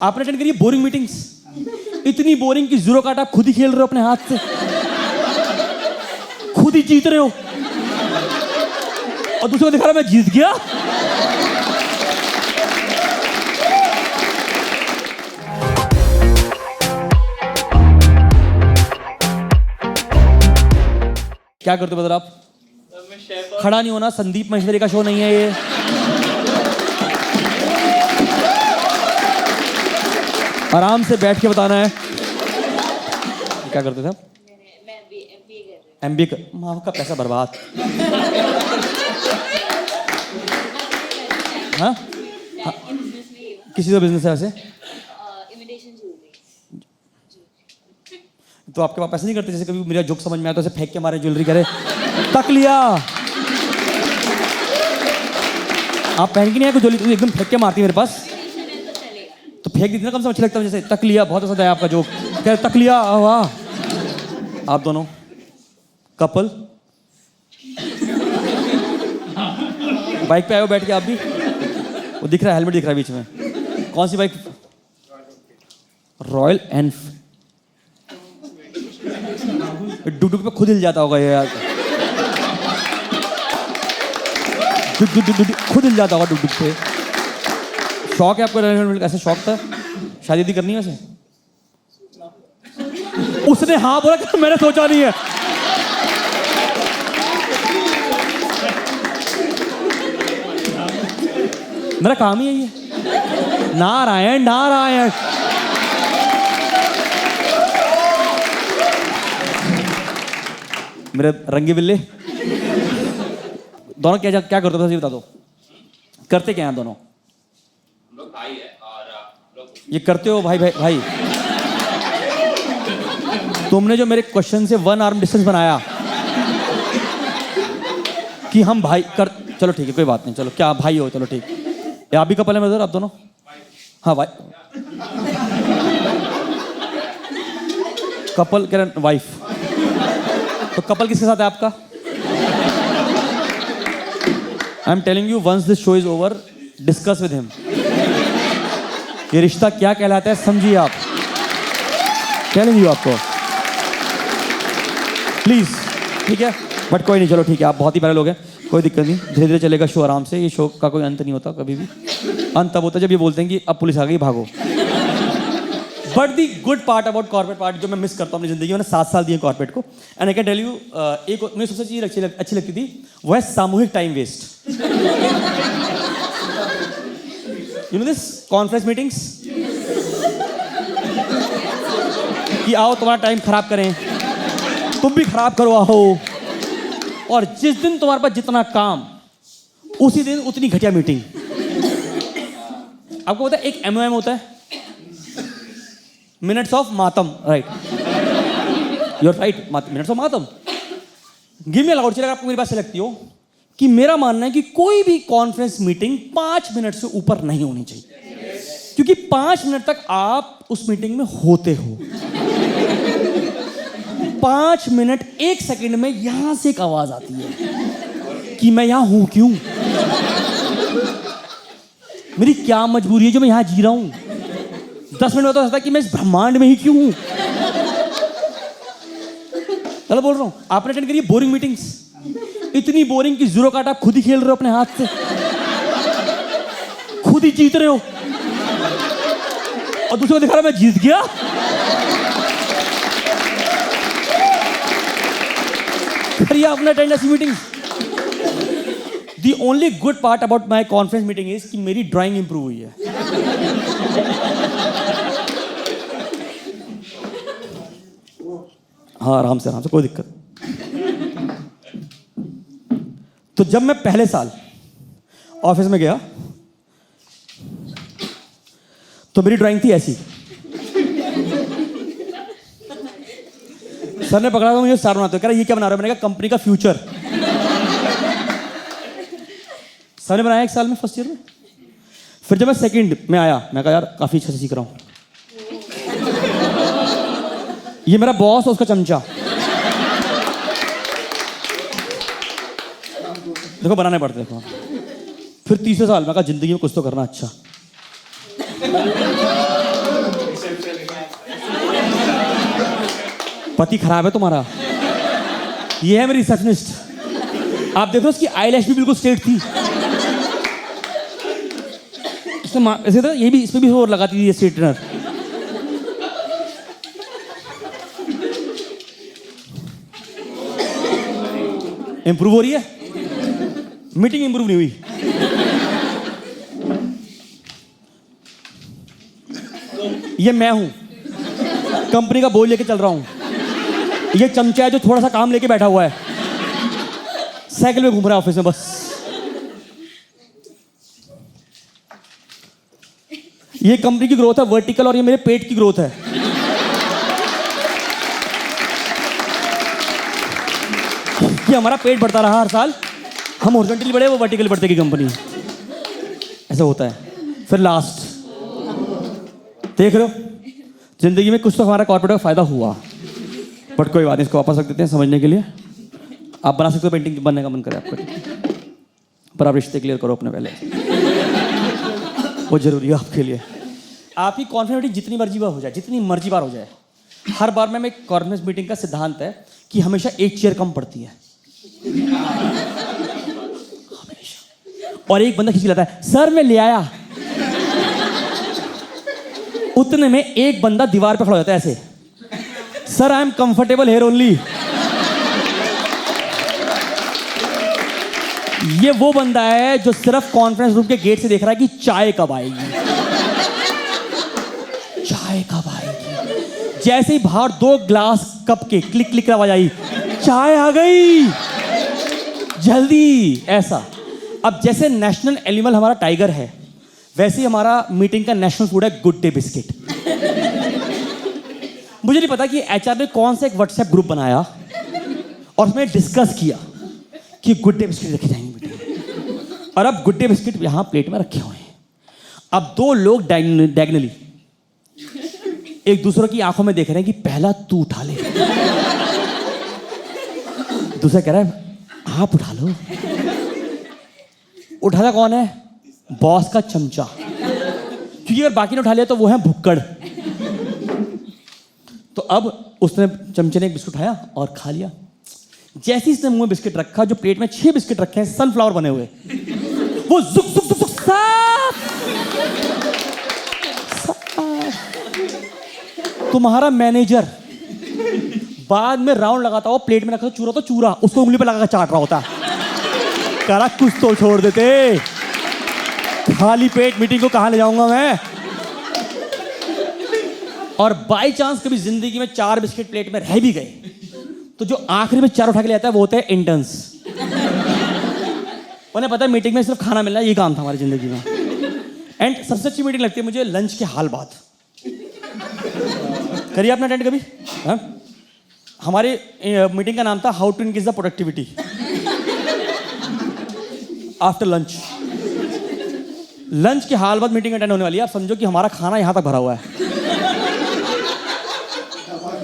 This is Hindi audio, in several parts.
आपने अटेंड करी बोरिंग मीटिंग्स, इतनी बोरिंग कि जीरो कार्ड आप खुद ही खेल रहे हो अपने हाथ से, खुद ही जीत रहे हो और दूसरे को दिखा रहा मैं जीत गया। क्या करते हो बदर आप? खड़ा नहीं होना, संदीप महेश्वरी का शो नहीं है ये। आराम से बैठ के बताना है। क्या करते थे आप? मैं MBA कर रही हूँ। MBA कर, माँ का पैसा बर्बाद। हाँ? किसी का बिजनेस है वैसे? Imitation jewellery. तो आपके पास पैसे नहीं करते? जैसे कभी मेरा जोक समझ में आया तो ऐसे फेंक के मारे ज्वेलरी करे, तक लिया। आप पहन के नहीं आए कोई ज्वेलरी, एकदम फेंक के मारती है मेरे पास। तो फेंक देती ना, कम से कम अच्छा लगता है। जैसे तक लिया, बहुत अच्छा है आपका जोक। क्या तक लिया? वाह। आप दोनों कपल बाइक पे आए हो बैठ के आप भी? वो दिख रहा है, हेलमेट दिख रहा है बीच में। कौन सी बाइक? Royal Enfield. डुडुक पे खुद हिल जाता होगा ये यार। खुद हिल जाता होगा डुडुक पे। शौक है आपको? ऐसे शौक था? शादी करनी है वैसे? उसने हाँ बोला कि मैंने सोचा नहीं है। मेरा काम ही है ये। नारायण नारायण। मेरे रंगे बिल्ले दोनों क्या करते हो बता दो। करते क्या हैं दोनों? लोग भाई है और लोग ये करते हो भाई भाई भाई। तुमने जो मेरे क्वेश्चन से 1 आर्म डिस्टेंस बनाया कि हम भाई कर, चलो ठीक है कोई बात नहीं, चलो क्या भाई हो, चलो ठीक। ये आप भी कपल है मेरे, आप दोनों? हाँ भाई कपल कह रहे वाइफ। तो कपल किसके साथ है आपका? I am telling you, once this show is over discuss with him. ये रिश्ता क्या कहलाता है समझिए आप। टेलिंग यू आपको, प्लीज। ठीक है बट कोई नहीं, चलो ठीक है, आप बहुत ही प्यारे लोग हैं, कोई दिक्कत नहीं, धीरे धीरे चलेगा शो आराम से। ये शो का कोई अंत नहीं होता कभी भी। अंत तब होता है जब ये बोलते हैं कि अब पुलिस आ गई भागो। But the good part about corporate part जो मैं मिस करता हूँ अपनी जिंदगी में, 7 साल दिए कॉर्पोरेट को। And I can tell you, एक मुझे सबसे चीज़ अच्छी लगती थी, वो है सामूहिक time waste. You know this conference meetings, कि आओ तुम्हारा टाइम खराब करें, तुम भी खराब करो आओ, और जिस दिन तुम्हारे पास जितना काम उसी दिन उतनी घटिया मीटिंग। आपको पता है एक MOM होता है, मिनट्स ऑफ मातम, right? You are right, minutes of मातम। गिव मी अलाउड, अगर आपको मेरी बात से लगती हो कि मेरा मानना है कि कोई भी कॉन्फ्रेंस मीटिंग 5 मिनट से ऊपर नहीं होनी चाहिए, क्योंकि 5 मिनट तक आप उस मीटिंग में होते हो। 5 मिनट 1 सेकंड में यहां से एक आवाज आती है कि मैं यहां हूं क्यों, मेरी क्या मजबूरी है जो मैं यहां जी रहा हूं। 10 मिनट में तो होता कि मैं इस ब्रह्मांड में ही क्यों हूं। चलो बोल रहा हूं, आपने अटेंड करी बोरिंग मीटिंग्स, इतनी बोरिंग कि जीरो कार्ड आप खुद ही खेल रहे हो अपने हाथ से, खुद ही जीत रहे हो और दूसरे को दिखा रहा मैं जीत गया। करिए आपने अटेंड ऐसी meetings. The only good part about my conference meeting is कि मेरी ड्राइंग इंप्रूव हुई है। हाँ आराम से कोई दिक्कत। तो जब मैं पहले साल ऑफिस में गया तो मेरी ड्राइंग थी ऐसी। सर ने पकड़ा था मुझे, स्टार बनाते हो। कह रहा ये क्या बना रहे हो? मैंने कहा कंपनी का फ्यूचर। सर ने बनाया 1 साल में, फर्स्ट ईयर में। फिर जब मैं सेकंड में आया, मैं कहा यार काफी अच्छा से सीख रहा हूं। ये मेरा बॉस है, उसका चमचा। देखो बनाने पड़ते देखो। फिर तीसरे साल मैं कहा जिंदगी में कुछ तो करना अच्छा। पति खराब है तुम्हारा। ये है मेरी रिसेप्शनिस्ट। आप देखो उसकी आईलैश भी बिल्कुल स्ट्रेट थी। ऐसे तो ये भी, इस पे भी और लगाती थी ये स्ट्रेटनर। इंप्रूव हो रही है मीटिंग, इंप्रूव नहीं हुई। ये मैं हूं, कंपनी का बोझ लेके चल रहा हूं। ये चमचा है जो थोड़ा सा काम लेके बैठा हुआ है, साइकिल में घूम रहा है ऑफिस में बस। ये कंपनी की ग्रोथ है वर्टिकल, और ये मेरे पेट की ग्रोथ है। कि हमारा पेट बढ़ता रहा हर साल, हम हॉरिजॉन्टली बढ़े, वो वर्टिकली बढ़ते की कंपनी। ऐसा होता है। फिर लास्ट देख रहे हो, जिंदगी में कुछ तो हमारा कॉर्पोरेट का फायदा हुआ, बट कोई बात नहीं, इसको वापस रख देते हैं समझने के लिए। आप बना सकते हो पेंटिंग, बनने का मन करे आपका, पर आप रिश्ते क्लियर करो अपने पहले, वो जरूरी है आपके लिए। आपकी कॉन्फिडेंस जितनी मर्जी बार हो जाए, जितनी मर्जी बार हो जाए, हर बार में एक कॉन्फ्रेंस मीटिंग का सिद्धांत है कि हमेशा एक चेयर कम पड़ती है। और एक बंदा खींच लाता है, सर मैं ले आया। उतने में एक बंदा दीवार पे खड़ा हो जाता है ऐसे, sir I am comfortable here only. ये वो बंदा है जो सिर्फ कॉन्फ्रेंस रूम के गेट से देख रहा है कि चाय कब आएगी, चाय कब आएगी। जैसे ही बाहर 2 ग्लास कप के क्लिक क्लिक आवाज आई, चाय आ गई जल्दी, ऐसा। अब जैसे नेशनल एनिमल हमारा टाइगर है, वैसे ही हमारा मीटिंग का नेशनल फूड है गुड डे बिस्किट। मुझे नहीं पता कि एचआर ने कौन सा एक व्हाट्सएप ग्रुप बनाया और उसमें डिस्कस किया कि गुड डे बिस्किट रखे जाएंगे मीटिंग। और अब गुड डे बिस्किट यहां प्लेट में रखे हुए हैं। अब 2 लोग डायगनली एक दूसरे की आंखों में देख रहे हैं कि पहला तू उठा ले, दूसरा कह रहा है आप उठा लो। उठाता कौन है? बॉस का चमचा, क्योंकि अगर बाकी ने उठा लिया तो वो है भुक्कड़। तो अब उसने, चमचे ने एक बिस्कुट उठाया और खा लिया। जैसे ही इसने मुंह में बिस्किट रखा, जो प्लेट में 6 बिस्किट रखे हैं सनफ्लावर बने हुए, वो जुक जुक जुक जुक साफ। तुम्हारा मैनेजर बाद में राउंड लगाता हो, प्लेट में रखा चूरा तो चूरा उसको उंगली पे लगा चाट रहा होता। करा कुछ तो छोड़ देते, खाली पेट मीटिंग को कहां ले जाऊंगा मैं। और बाई चांस कभी जिंदगी में 4 बिस्किट प्लेट में रह भी गए, तो जो आखिरी में 4 उठा के ले आता है वो होते हैं इंटर्न्स। उन्हें पता है मीटिंग में सिर्फ खाना मिलना, ये काम था हमारी जिंदगी में। एंड सबसे अच्छी मीटिंग लगती है मुझे लंच के हाल बाद। करिए आपने अटेंड कभी? हाँ? हमारी मीटिंग का नाम था how to increase the productivity after lunch. Lunch के हाल बाद मीटिंग अटेंड होने वाली है। आप समझो कि हमारा खाना यहां तक भरा हुआ है।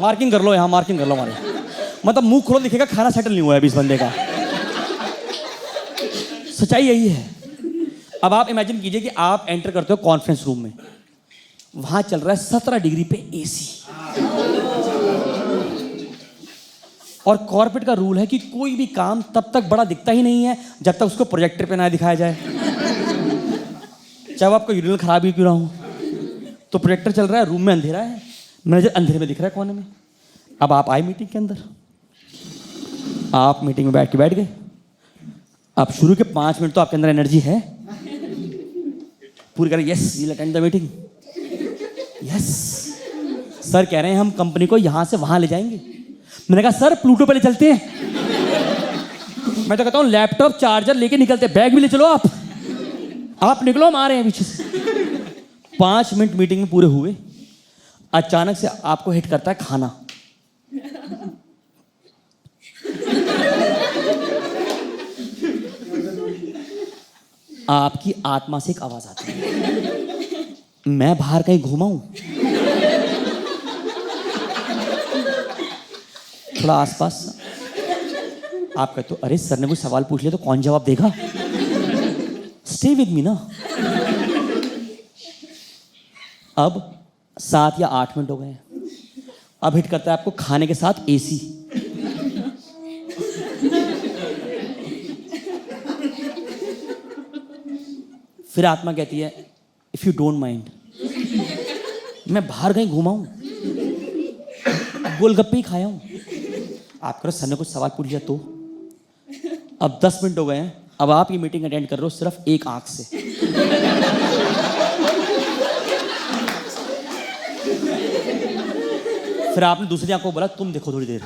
मार्किंग कर लो, यहां मार्किंग कर लो हमारे, मतलब मुंह खोलो दिखेगा खाना सेटल नहीं हुआ है अभी इस बंदे का। सच्चाई यही है। अब आप इमेजिन कीजिए कि आप एंटर करते हो कॉन्फ्रेंस रूम में, वहां चल रहा है 17 डिग्री पे एसी, और कॉर्पोरेट का रूल है कि कोई भी काम तब तक बड़ा दिखता ही नहीं है जब तक उसको प्रोजेक्टर पे ना दिखाया जाए, चाहे वो आपका यूरिनल खराब ही क्यों ना हो। तो प्रोजेक्टर चल रहा है, रूम में अंधेरा है, मैनेजर अंधेरे में दिख रहा है कोने में। अब आप आए मीटिंग के अंदर, आप मीटिंग में बैठ गए। अब शुरू के 5 मिनट तो आपके अंदर एनर्जी है पूरी करें, yes we'll attend the meeting, yes sir कह रहे हैं हम कंपनी को यहां से वहां ले जाएंगे। मैंने कहा सर प्लूटो पे ले चलते हैं। मैं तो कहता हूं लैपटॉप चार्जर लेके निकलते, बैग भी ले चलो आप निकलो, हम आ रहे हैं पीछे से। 5 मिनट मीटिंग में पूरे हुए, अचानक से आपको हिट करता है खाना। आपकी आत्मा से एक आवाज आती है, मैं बाहर कहीं घूमा हूं? थोड़ा आसपास। आप कहते हो अरे सर ने कोई सवाल पूछ लिया तो कौन जवाब देगा, स्टे विद मी ना। अब 7 या 8 मिनट हो गए, अब हिट करता है आपको खाने के साथ एसी। फिर आत्मा कहती है इफ यू डोंट माइंड, मैं बाहर कहीं घूमा हूं, गोलगप्पे ही खाया हूं, आप करो सर ने कुछ सवाल पूछ लिया तो। अब 10 मिनट हो गए हैं, अब आप ये मीटिंग अटेंड कर रहे हो सिर्फ एक आंख से। फिर आपने दूसरी आंख को बोला तुम देखो थोड़ी देर।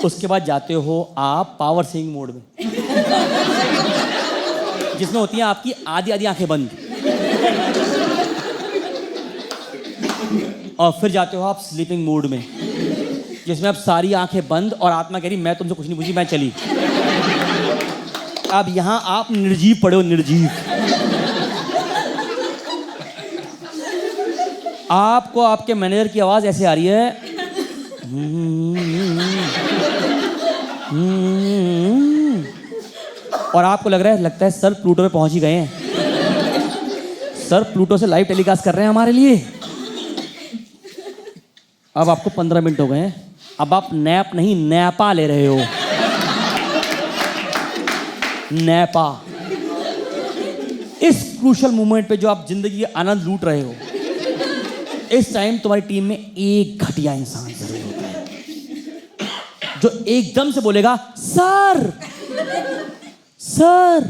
उसके बाद जाते हो आप पावर सेविंग मोड में, जिसमें होती हैं आपकी आधी आधी आंखें बंद, और फिर जाते हो आप स्लीपिंग मोड में, जिसमें अब सारी आंखें बंद और आत्मा कह रही मैं तुमसे कुछ नहीं पूछी, मैं चली। अब यहां आप निर्जीव पड़े हो, निर्जीव। आपको आपके मैनेजर की आवाज ऐसे आ रही है, और आपको लगता है सर प्लूटो पे पहुंच ही गए हैं, सर प्लूटो से लाइव टेलीकास्ट कर रहे हैं हमारे लिए। अब आपको 15 मिनट हो गए हैं, अब आप नैप नहीं नैपा ले रहे हो, नैपा। इस क्रूशल मोमेंट पे जो आप जिंदगी का आनंद लूट रहे हो, इस टाइम तुम्हारी टीम में एक घटिया इंसान जरूर होता है जो एकदम से बोलेगा सर सर।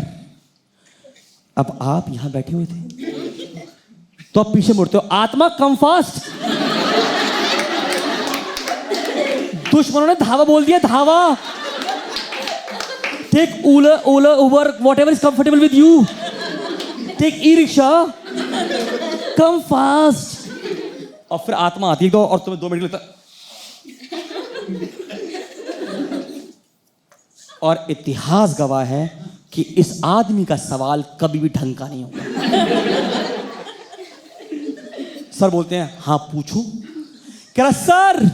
अब आप यहां बैठे हुए थे तो आप पीछे मुड़ते हो, आत्मा कम फास्ट। दुश्मनों ने धावा बोल दिया, धावा। Take Ola Uber whatever is comfortable with you, take e rickshaw, come fast. और फिर आत्मा आती है तो और तुम्हें 2 मिनट लगता। और इतिहास गवाह है कि इस आदमी का सवाल कभी भी ढंग का नहीं होगा। सर बोलते हैं हाँ पूछो। कह रहा sir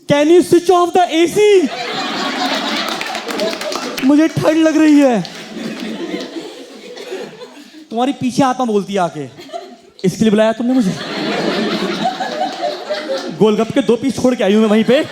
can you switch off the AC, मुझे ठंड लग रही है। तुम्हारी पीछे आत्मा बोलती है आके, इसके लिए बुलाया तुमने मुझे? गोलगप्पे के 2 पीस छोड़ के आई हूं मैं वहीं पे।